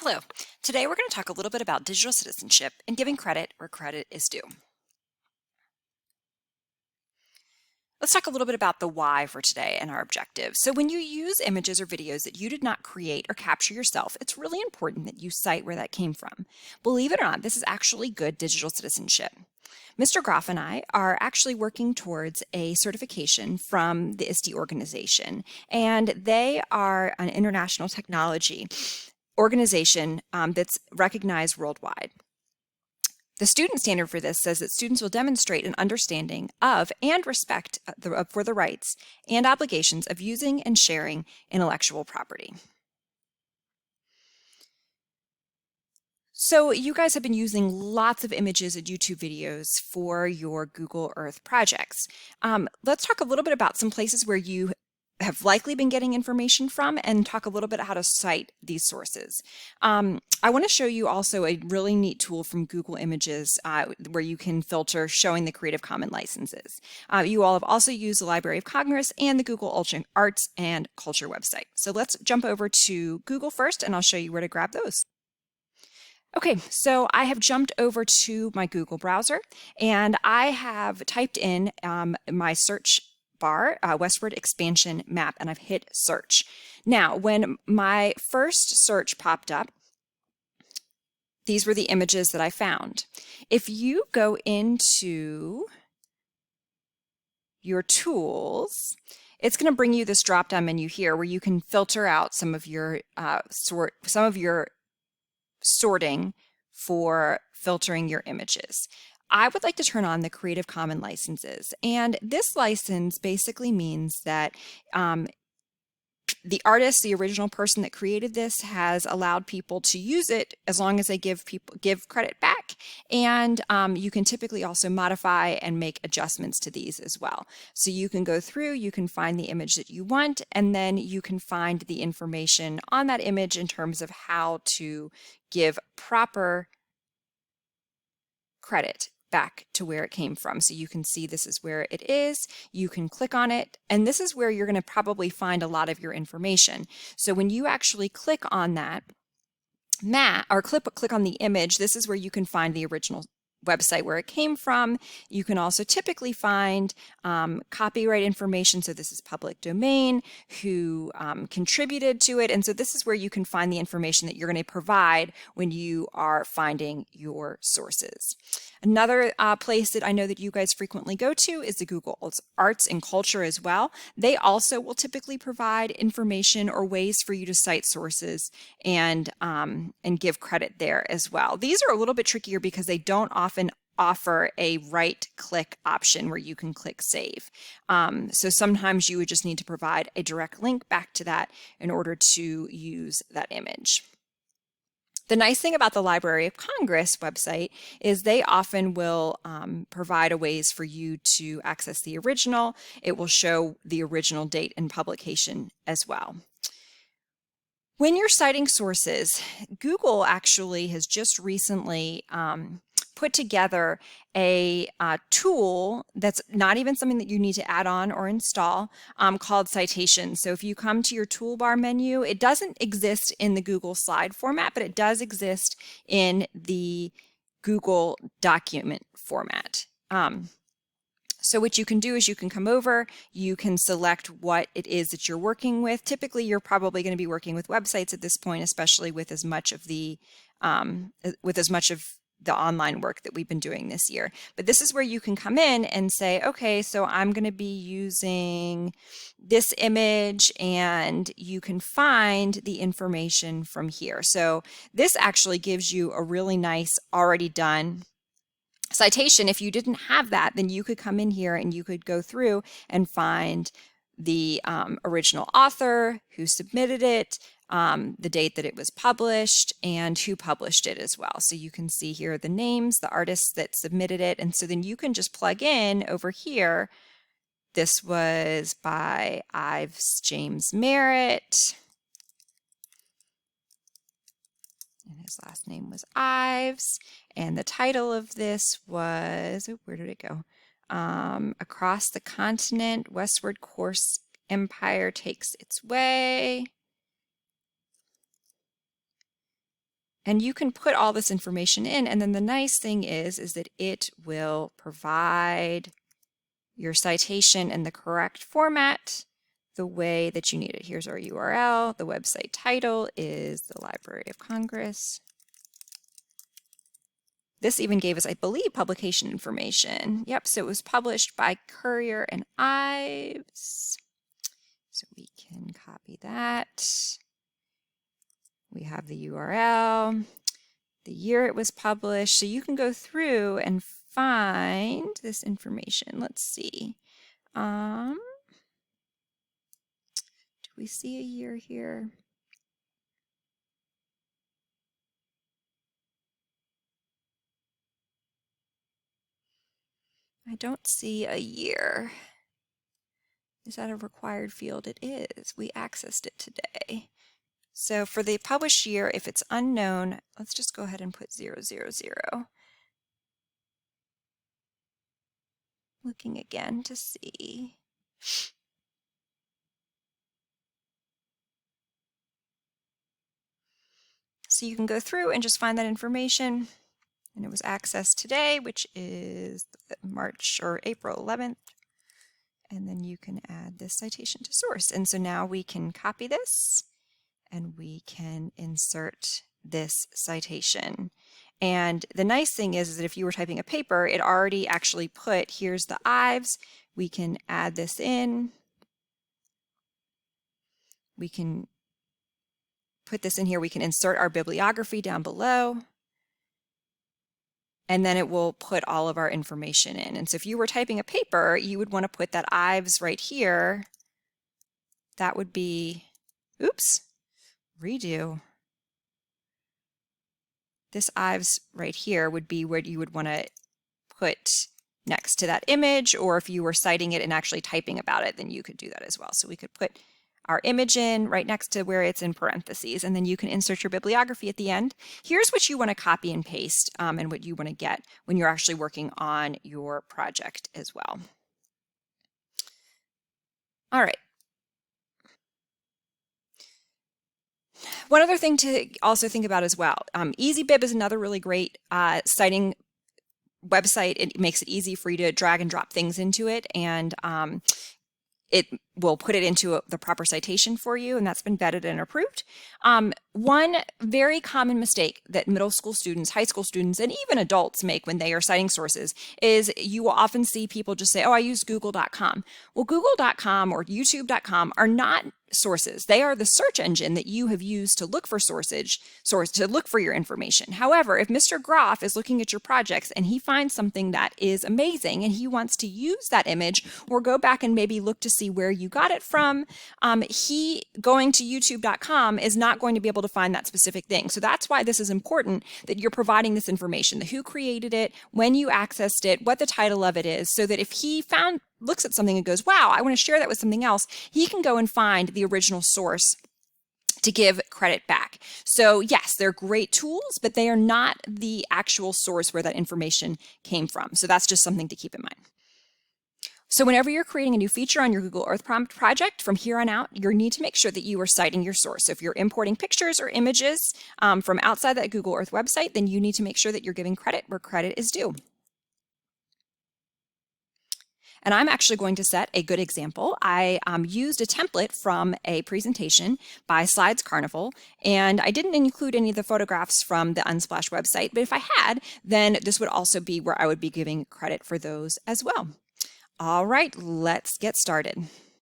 Hello. Today we're going to talk a little bit about digital citizenship and giving credit where credit is due. Let's talk a little bit about the why for today and our objectives. So when you use images or videos that you did not create or capture yourself, it's really important that you cite where that came from. Believe it or not, this is actually good digital citizenship. Mr. Groff and I are actually working towards a certification from the ISTE organization, and they are an international technology organization that's recognized worldwide. The student standard for this says that students will demonstrate an understanding of and respect for the rights and obligations of using and sharing intellectual property. So you guys have been using lots of images and YouTube videos for your Google Earth projects. Let's talk a little bit about some places where you have likely been getting information from and talk a little bit how to cite these sources. I want to show you also a really neat tool from Google Images where you can filter showing the Creative Commons licenses. You all have also used the Library of Congress and the Google Arts and Culture website. So let's jump over to Google first and I'll show you where to grab those. Okay, so I have jumped over to my Google browser and I have typed in my search bar, westward expansion map, and I've hit search. Now, when my first search popped up, these were the images that I found. If you go into your tools, it's going to bring you this drop-down menu here where you can filter out some of your sorting for filtering your images. I would like to turn on the Creative Commons licenses, and this license basically means that the artist, the original person that created this, has allowed people to use it as long as they give credit back, and you can typically also modify and make adjustments to these as well. So you can go through, you can find the image that you want, and then you can find the information on that image in terms of how to give proper credit back to where it came from. So you can see this is where it is. You can click on it, and this is where you're going to probably find a lot of your information. So when you actually click on that map or click on the image, this is where you can find the original website where it came from. You can also typically find copyright information. So this is public domain, who contributed to it. And so this is where you can find the information that you're going to provide when you are finding your sources. Another place that I know that you guys frequently go to is the Google Arts and Culture as well. They also will typically provide information or ways for you to cite sources and give credit there as well. These are a little bit trickier because they don't often offer a right-click option where you can click save. So sometimes you would just need to provide a direct link back to that in order to use that image. The nice thing about the Library of Congress website is they often will provide a ways for you to access the original. It will show the original date and publication as well. When you're citing sources, Google actually has just recently put together a tool that's not even something that you need to add on or install called Citations. So if you come to your toolbar menu, it doesn't exist in the Google slide format, but it does exist in the Google document format. So what you can do is you can come over, you can select what it is that you're working with. Typically, you're probably going to be working with websites at this point, especially with as much of the online work that we've been doing this year. But this is where you can come in and say, okay, so I'm going to be using this image, and you can find the information from here. So this actually gives you a really nice already done citation. If you didn't have that, then you could come in here and you could go through and find the original author, who submitted it, the date that it was published, and who published it as well. So you can see here the names, the artists that submitted it, and so then you can just plug in over here. This was by Ives James Merritt, and his last name was Ives, and the title of this was, oh, where did it go? Across the continent, westward course empire takes its way. And you can put all this information in, and then the nice thing is that it will provide your citation in the correct format the way that you need it. Here's our URL. The website title is the Library of Congress. This even gave us, I believe, publication information. Yep, so it was published by Courier and Ives. So we can copy that. We have the URL, the year it was published. So you can go through and find this information. Let's see. Do we see a year here? I don't see a year. Is that a required field? It is. We accessed it today. So for the published year, if it's unknown, let's just go ahead and put 000. Looking again to see. So you can go through and just find that information. And it was accessed today, which is March or April 11th. And then you can add this citation to source. And so now we can copy this and we can insert this citation. And the nice thing is that if you were typing a paper, it already actually put, here's the Ives. We can add this in. We can put this in here. We can insert our bibliography down below. And then it will put all of our information in. And so if you were typing a paper, you would want to put that Ives right here. That would be, oops, redo. This Ives right here would be where you would want to put next to that image, or if you were citing it and actually typing about it, then you could do that as well. So we could put our image in right next to where it's in parentheses, and then you can insert your bibliography at the end. Here's what you want to copy and paste and what you want to get when you're actually working on your project as well. All right. One other thing to also think about as well, EasyBib is another really great citing website. It makes it easy for you to drag and drop things into it, and it will put it into the proper citation for you, and that's been vetted and approved. One very common mistake that middle school students, high school students, and even adults make when they are citing sources is you will often see people just say, oh, I use google.com. Well, google.com or youtube.com are not sources. They are the search engine that you have used to look for to look for your information. However, if Mr. Groff is looking at your projects and he finds something that is amazing and he wants to use that image or go back and maybe look to see where you got it from, he going to youtube.com is not going to be able to find that specific thing. So that's why this is important that you're providing this information, the who created it, when you accessed it, what the title of it is, so that if he looks at something and goes, wow, I want to share that with something else, he can go and find the original source to give credit back. So yes, they're great tools, but they are not the actual source where that information came from. So that's just something to keep in mind. So whenever you're creating a new feature on your Google Earth Prompt project, from here on out, you need to make sure that you are citing your source. So if you're importing pictures or images from outside that Google Earth website, then you need to make sure that you're giving credit where credit is due. And I'm actually going to set a good example. I used a template from a presentation by Slides Carnival, and I didn't include any of the photographs from the Unsplash website, but if I had, then this would also be where I would be giving credit for those as well. All right, let's get started.